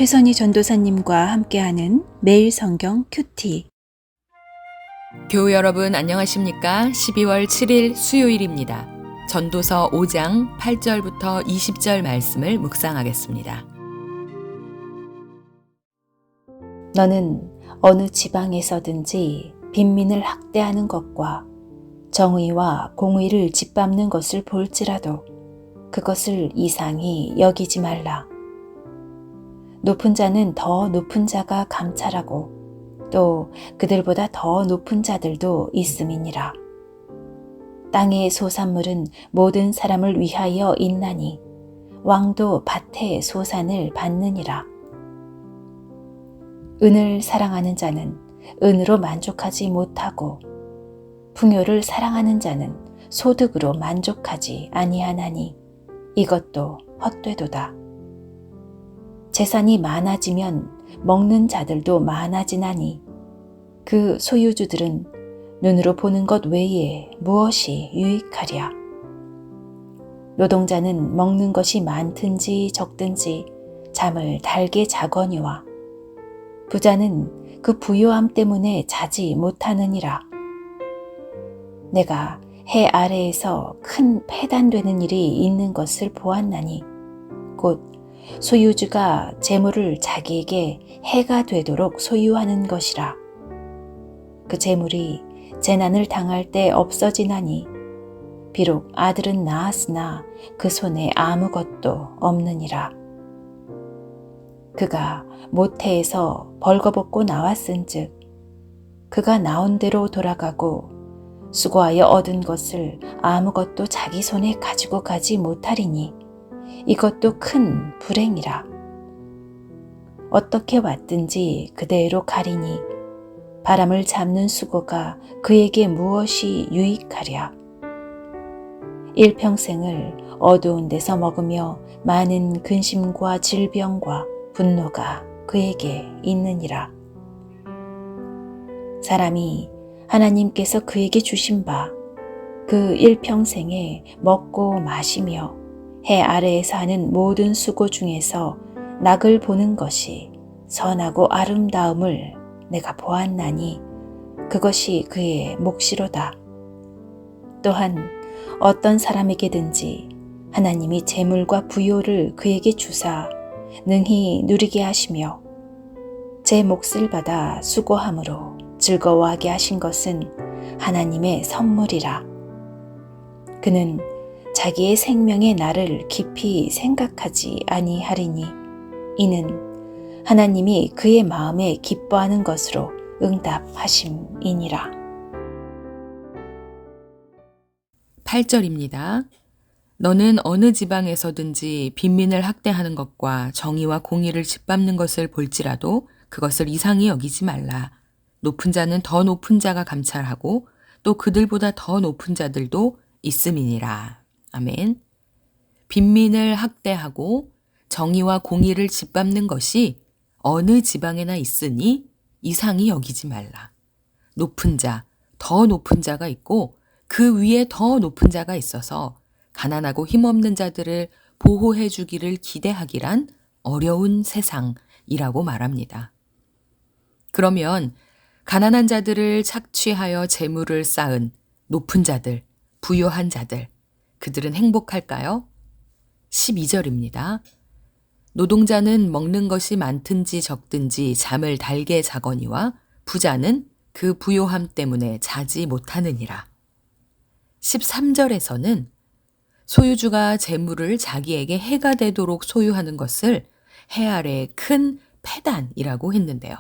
최선희 전도사님과 함께하는 매일 성경 큐티. 교우 여러분 안녕하십니까? 12월 7일 수요일입니다. 전도서 5장 8절부터 20절 말씀을 묵상하겠습니다. 너는 어느 지방에서든지 빈민을 학대하는 것과 정의와 공의를 짓밟는 것을 볼지라도 그것을 이상히 여기지 말라. 높은 자는 더 높은 자가 감찰하고 또 그들보다 더 높은 자들도 있음이니라. 땅의 소산물은 모든 사람을 위하여 있나니 왕도 밭의 소산을 받느니라. 은을 사랑하는 자는 은으로 만족하지 못하고 풍요를 사랑하는 자는 소득으로 만족하지 아니하나니 이것도 헛되도다. 재산이 많아지면 먹는 자들도 많아지나니 그 소유주들은 눈으로 보는 것 외에 무엇이 유익하랴. 노동자는 먹는 것이 많든지 적든지 잠을 달게 자거니와 부자는 그 부요함 때문에 자지 못하느니라. 내가 해 아래에서 큰 패단되는 일이 있는 것을 보았나니 곧 소유주가 재물을 자기에게 해가 되도록 소유하는 것이라. 그 재물이 재난을 당할 때 없어지나니 비록 아들은 낳았으나 그 손에 아무것도 없느니라. 그가 모태에서 벌거벗고 나왔은즉 그가 나온 대로 돌아가고 수고하여 얻은 것을 아무것도 자기 손에 가지고 가지 못하리니 이것도 큰 불행이라. 어떻게 왔든지 그대로 가리니 바람을 잡는 수고가 그에게 무엇이 유익하랴. 일평생을 어두운 데서 먹으며 많은 근심과 질병과 분노가 그에게 있느니라. 사람이 하나님께서 그에게 주신 바 그 일평생에 먹고 마시며 해 아래에서 하는 모든 수고 중에서 낙을 보는 것이 선하고 아름다움을 내가 보았나니 그것이 그의 몫이로다. 또한 어떤 사람에게든지 하나님이 재물과 부요를 그에게 주사 능히 누리게 하시며 제 몫을 받아 수고함으로 즐거워하게 하신 것은 하나님의 선물이라. 그는 자기의 생명의 날을 깊이 생각하지 아니하리니 이는 하나님이 그의 마음에 기뻐하는 것으로 응답하심이니라. 8절입니다. 너는 어느 지방에서든지 빈민을 학대하는 것과 정의와 공의를 짓밟는 것을 볼지라도 그것을 이상히 여기지 말라. 높은 자는 더 높은 자가 감찰하고 또 그들보다 더 높은 자들도 있음이니라. 아멘. 빈민을 학대하고 정의와 공의를 짓밟는 것이 어느 지방에나 있으니 이상히 여기지 말라. 높은 자, 더 높은 자가 있고 그 위에 더 높은 자가 있어서 가난하고 힘없는 자들을 보호해 주기를 기대하기란 어려운 세상이라고 말합니다. 그러면 가난한 자들을 착취하여 재물을 쌓은 높은 자들, 부요한 자들, 그들은 행복할까요? 12절입니다. 노동자는 먹는 것이 많든지 적든지 잠을 달게 자거니와 부자는 그 부요함 때문에 자지 못하느니라. 13절에서는 소유주가 재물을 자기에게 해가 되도록 소유하는 것을 해 아래의 큰 패단이라고 했는데요.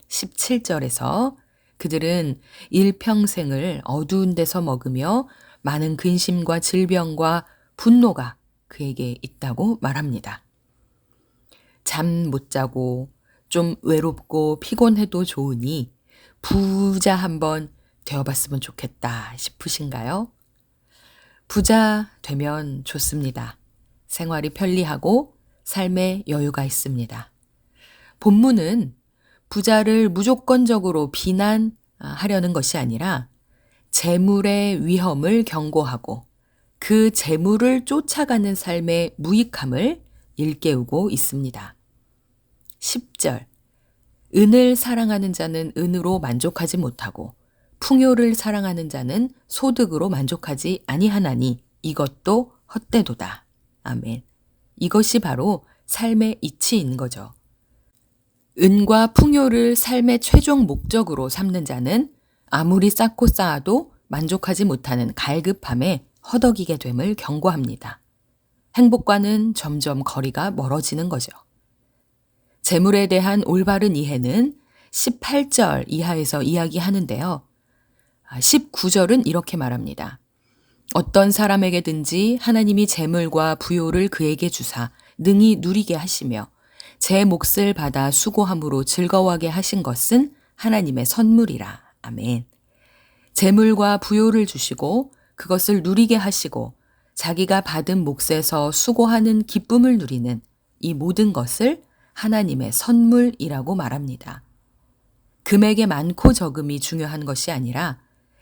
17절에서 그들은 일평생을 어두운 데서 먹으며 많은 근심과 질병과 분노가 그에게 있다고 말합니다. 잠 못 자고 좀 외롭고 피곤해도 좋으니 부자 한번 되어봤으면 좋겠다 싶으신가요? 부자 되면 좋습니다. 생활이 편리하고 삶에 여유가 있습니다. 본문은 부자를 무조건적으로 비난하려는 것이 아니라 재물의 위험을 경고하고 그 재물을 쫓아가는 삶의 무익함을 일깨우고 있습니다. 10절. 은을 사랑하는 자는 은으로 만족하지 못하고 풍요를 사랑하는 자는 소득으로 만족하지 아니하나니 이것도 헛되도다. 아멘. 이것이 바로 삶의 이치인 거죠. 은과 풍요를 삶의 최종 목적으로 삼는 자는 아무리 쌓고 쌓아도 만족하지 못하는 갈급함에 허덕이게 됨을 경고합니다. 행복과는 점점 거리가 멀어지는 거죠. 재물에 대한 올바른 이해는 18절 이하에서 이야기하는데요. 19절은 이렇게 말합니다. 어떤 사람에게든지 하나님이 재물과 부요를 그에게 주사 능히 누리게 하시며 제 몫을 받아 수고함으로 즐거워하게 하신 것은 하나님의 선물이라. 아멘. 재물과 부요를 주시고 그것을 누리게 하시고 자기가 받은 몫에서 수고하는 기쁨을 누리는 이 모든 것을 하나님의 선물이라고 말합니다. 금액의 많고 적음이 중요한 것이 아니라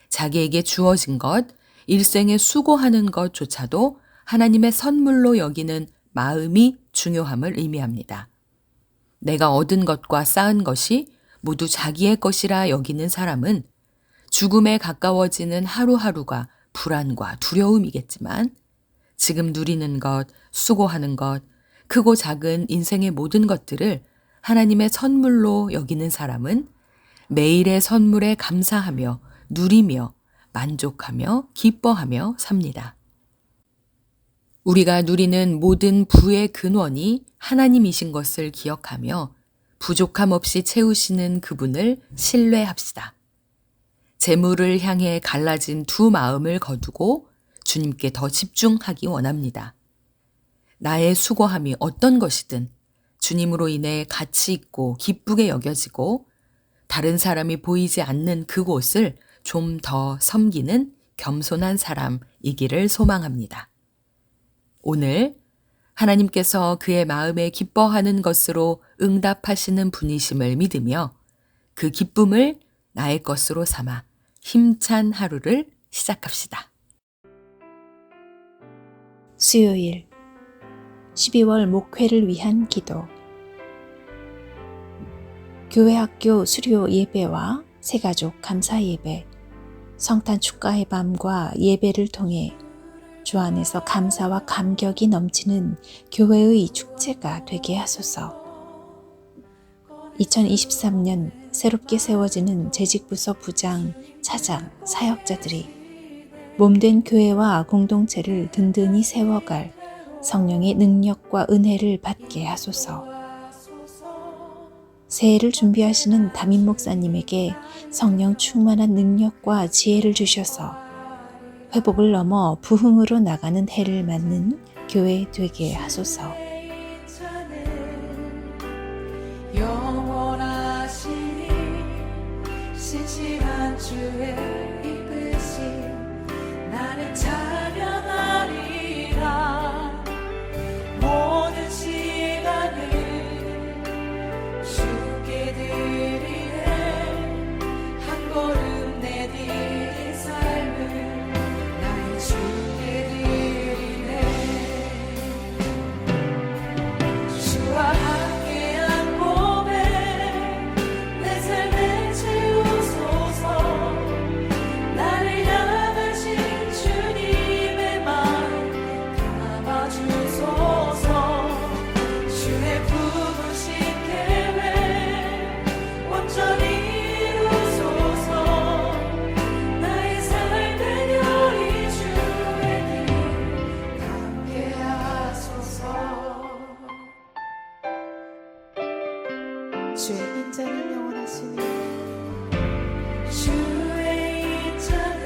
자기에게 주어진 것, 일생에 수고하는 것조차도 하나님의 선물로 여기는 마음이 중요함을 의미합니다. 내가 얻은 것과 쌓은 것이 모두 자기의 것이라 여기는 사람은 죽음에 가까워지는 하루하루가 불안과 두려움이겠지만 지금 누리는 것, 수고하는 것, 크고 작은 인생의 모든 것들을 하나님의 선물로 여기는 사람은 매일의 선물에 감사하며 누리며 만족하며 기뻐하며 삽니다. 우리가 누리는 모든 부의 근원이 하나님이신 것을 기억하며 부족함 없이 채우시는 그분을 신뢰합시다. 재물을 향해 갈라진 두 마음을 거두고 주님께 더 집중하기 원합니다. 나의 수고함이 어떤 것이든 주님으로 인해 가치 있고 기쁘게 여겨지고 다른 사람이 보이지 않는 그곳을 좀 더 섬기는 겸손한 사람이기를 소망합니다. 오늘 하나님께서 그의 마음에 기뻐하는 것으로 응답하시는 분이심을 믿으며 그 기쁨을 나의 것으로 삼아 힘찬 하루를 시작합시다. 수요일 12월 목회를 위한 기도. 교회 학교 수료 예배와 새가족 감사 예배, 성탄 축가의 밤과 예배를 통해 주 안에서 감사와 감격이 넘치는 교회의 축제가 되게 하소서. 2023년 새롭게 세워지는 재직부서 부장, 차장, 사역자들이 몸된 교회와 공동체를 든든히 세워갈 성령의 능력과 은혜를 받게 하소서. 새해를 준비하시는 담임 목사님에게 성령 충만한 능력과 지혜를 주셔서 회복을 넘어 부흥으로 나가는 해를 맞는 교회 되게 하소서. 영원하시니 신실한 주의 이끄심 나는 찬양하리라. 모든 시간을 주께 드리네. 한 걸음 내디딘 삶을 나의 주께 드리네. 주와 함께한 봄에 내 삶을 채우소서. 나를 향하신 주님의 마음 담아주소서. 주의 부르신 계획 온전히 이루소서. 나의 삶의 별이 주의 길 함께 하소서. 주의 인자는 영원하시니 주의 인자는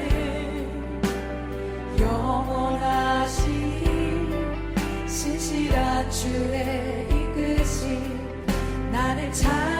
영원하시니 신실한 주의 이끄심 나는 잘